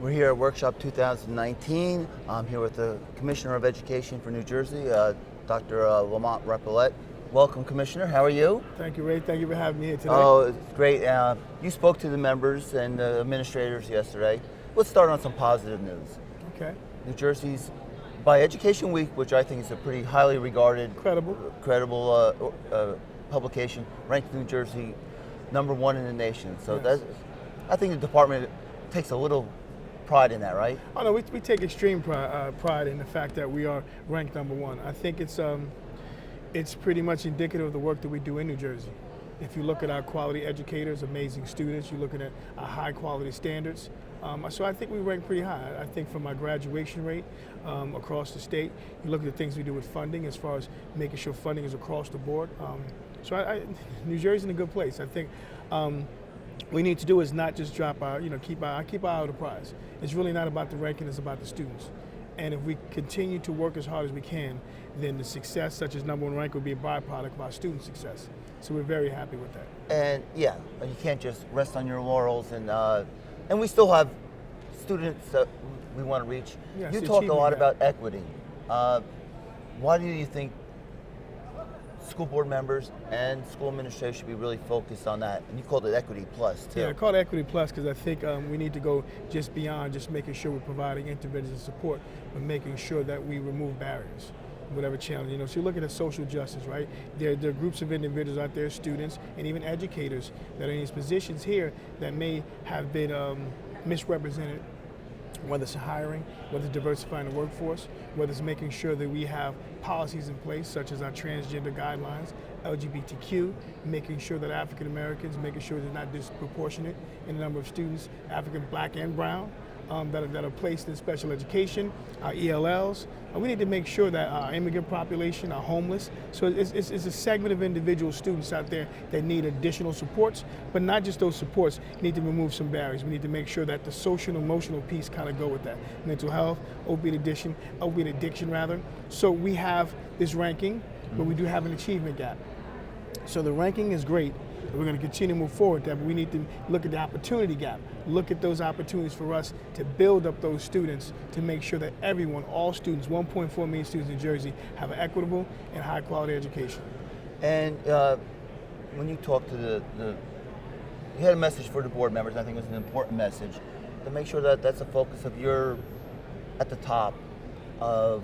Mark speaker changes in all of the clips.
Speaker 1: We're here at Workshop 2019. I'm here with the Commissioner of Education for New Jersey, Dr. Lamont Repollet. Welcome, Commissioner. How are you?
Speaker 2: Thank you, Ray. Thank you for having me here today.
Speaker 1: Oh, it's great. You spoke to the members and the administrators yesterday. Let's start on some positive news.
Speaker 2: Okay.
Speaker 1: New Jersey's, by Education Week, which I think is a pretty highly regarded, credible publication, ranked New Jersey #1 in the nation. So
Speaker 2: yes.
Speaker 1: I think the department takes a little pride in that, right?
Speaker 2: Oh no, we take extreme pride in the fact that we are ranked #1. I think it's pretty much indicative of the work that we do in New Jersey. If you look at our quality educators, amazing students, you're looking at our high quality standards. So I think we rank pretty high. I think from our graduation rate across the state, you look at the things we do with funding as far as making sure funding is across the board. So New Jersey's in a good place. I think what we need to do is not just drop our, keep our eye on the prize. It's really not about the ranking, it's about the students. And if we continue to work as hard as we can, then the success, such as #1 rank, will be a byproduct of our student success. So we're very happy with that.
Speaker 1: And yeah, you can't just rest on your laurels, and we still have students that we want to reach.
Speaker 2: Yes,
Speaker 1: you talk a lot about equity. Why do you think school board members and school administrators should be really focused on that? And you called it Equity Plus, too.
Speaker 2: Yeah, I call it Equity Plus because I think we need to go just beyond just making sure we're providing interventions and support, but making sure that we remove barriers, whatever challenge. So you look at the social justice, right? There are groups of individuals out there, students, and even educators that are in these positions here that may have been misrepresented, whether it's hiring, whether it's diversifying the workforce, whether it's making sure that we have policies in place, such as our transgender guidelines, LGBTQ, making sure that African Americans, making sure they're not disproportionate in the number of students, African, Black, and Brown, that are placed in special education, our ELLs. We need to make sure that our immigrant population are homeless. So it's a segment of individual students out there that need additional supports, but not just those supports. We need to remove some barriers. We need to make sure that the social and emotional piece kind of go with that. Mental health, opiate addiction. So we have this ranking, but we do have an achievement gap. So the ranking is great. We're going to continue to move forward with that, but we need to look at the opportunity gap, look at those opportunities for us to build up those students to make sure that everyone, all students, 1.4 million students in Jersey, have an equitable and high quality education.
Speaker 1: And when you talk to you had a message for the board members, and I think it was an important message, to make sure that that's the focus of at the top of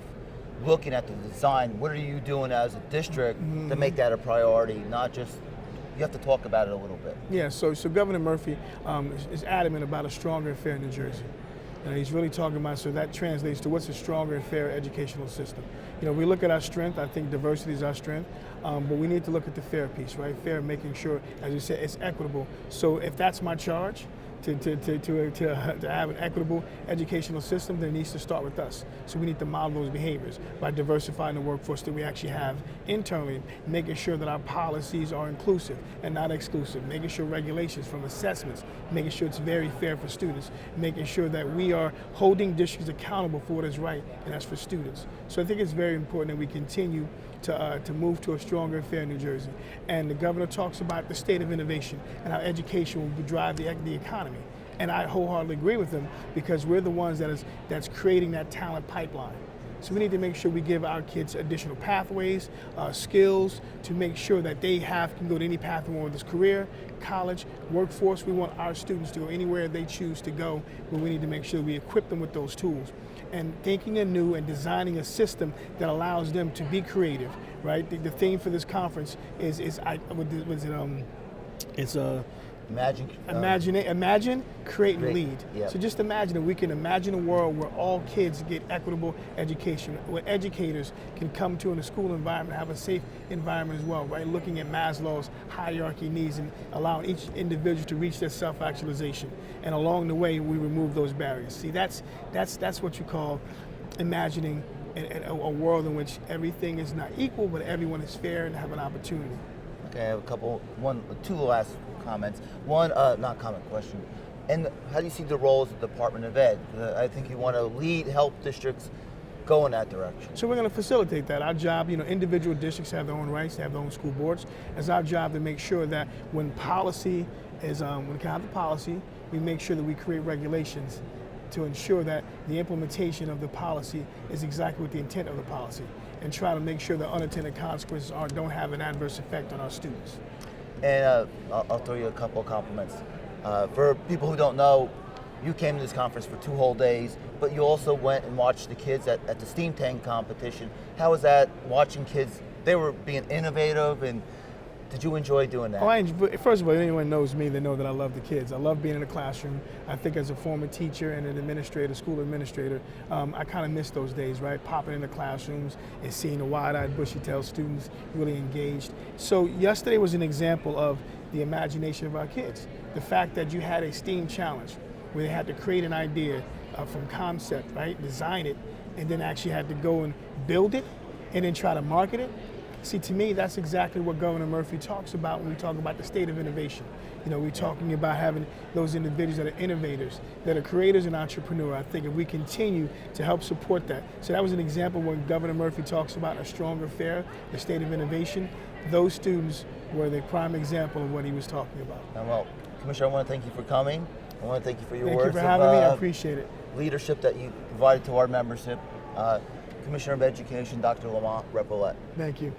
Speaker 1: looking at the design. What are you doing as a district to make that a priority, not just, you have to talk about it a little bit.
Speaker 2: Yeah, so Governor Murphy is adamant about a stronger and fair New Jersey. And he's really talking about, so that translates to what's a stronger and fair educational system. We look at our strength, I think diversity is our strength, but we need to look at the fair piece, right? Fair, making sure, as you said, it's equitable. So if that's my charge, to have an equitable educational system, then it needs to start with us. So we need to model those behaviors by diversifying the workforce that we actually have internally, making sure that our policies are inclusive and not exclusive, making sure regulations from assessments, making sure it's very fair for students, making sure that we are holding districts accountable for what is right, and that's for students. So I think it's very important that we continue to move to a stronger and fair New Jersey. And the governor talks about the state of innovation and how education will drive the economy. And I wholeheartedly agree with them, because we're the ones that's creating that talent pipeline. So we need to make sure we give our kids additional pathways, skills, to make sure that they can go to any path they want with this career, college, workforce. We want our students to go anywhere they choose to go, but we need to make sure we equip them with those tools. And thinking anew and designing a system that allows them to be creative, right? The theme for this conference Imagine, create, and lead.
Speaker 1: Yeah.
Speaker 2: So just imagine that we can imagine a world where all kids get equitable education, where educators can come to in a school environment, have a safe environment as well, right? Looking at Maslow's hierarchy needs and allowing each individual to reach their self-actualization. And along the way, we remove those barriers. See, that's what you call imagining a world in which everything is not equal, but everyone is fair and have an opportunity.
Speaker 1: Okay, I have two last comments. One, not comment, question. And how do you see the role as the Department of Ed? I think you want to help districts go in that direction.
Speaker 2: So we're going to facilitate that. Our job, individual districts have their own rights, they have their own school boards. It's our job to make sure that when policy is, when we have the policy, we make sure that we create regulations to ensure that the implementation of the policy is exactly what the intent of the policy, and try to make sure the unintended consequences don't have an adverse effect on our students.
Speaker 1: And I'll throw you a couple of compliments. For people who don't know, you came to this conference for 2 whole days, but you also went and watched the kids at the steam tank competition. How was that, watching kids? They were being innovative, and did you enjoy doing that?
Speaker 2: First of all, anyone knows me, they know that I love the kids. I love being in the classroom. I think as a former teacher and an administrator, school administrator, I kind of miss those days, right? Popping in the classrooms and seeing the wide-eyed, bushy-tailed students really engaged. So yesterday was an example of the imagination of our kids. The fact that you had a STEAM challenge where they had to create an idea from concept, right? Design it, and then actually had to go and build it and then try to market it. See, to me, that's exactly what Governor Murphy talks about when we talk about the state of innovation. You know, we're talking about having those individuals that are innovators, that are creators and entrepreneurs. I think if we continue to help support that. So that was an example when Governor Murphy talks about a stronger, fair, the state of innovation. Those students were the prime example of what he was talking about.
Speaker 1: Well, Commissioner, I want to thank you for coming. I want to thank you for your
Speaker 2: Thank
Speaker 1: words
Speaker 2: you for having me. I
Speaker 1: of
Speaker 2: appreciate it.
Speaker 1: leadership that you provided to our membership. Commissioner of Education, Dr. Lamont Repollet.
Speaker 2: Thank you.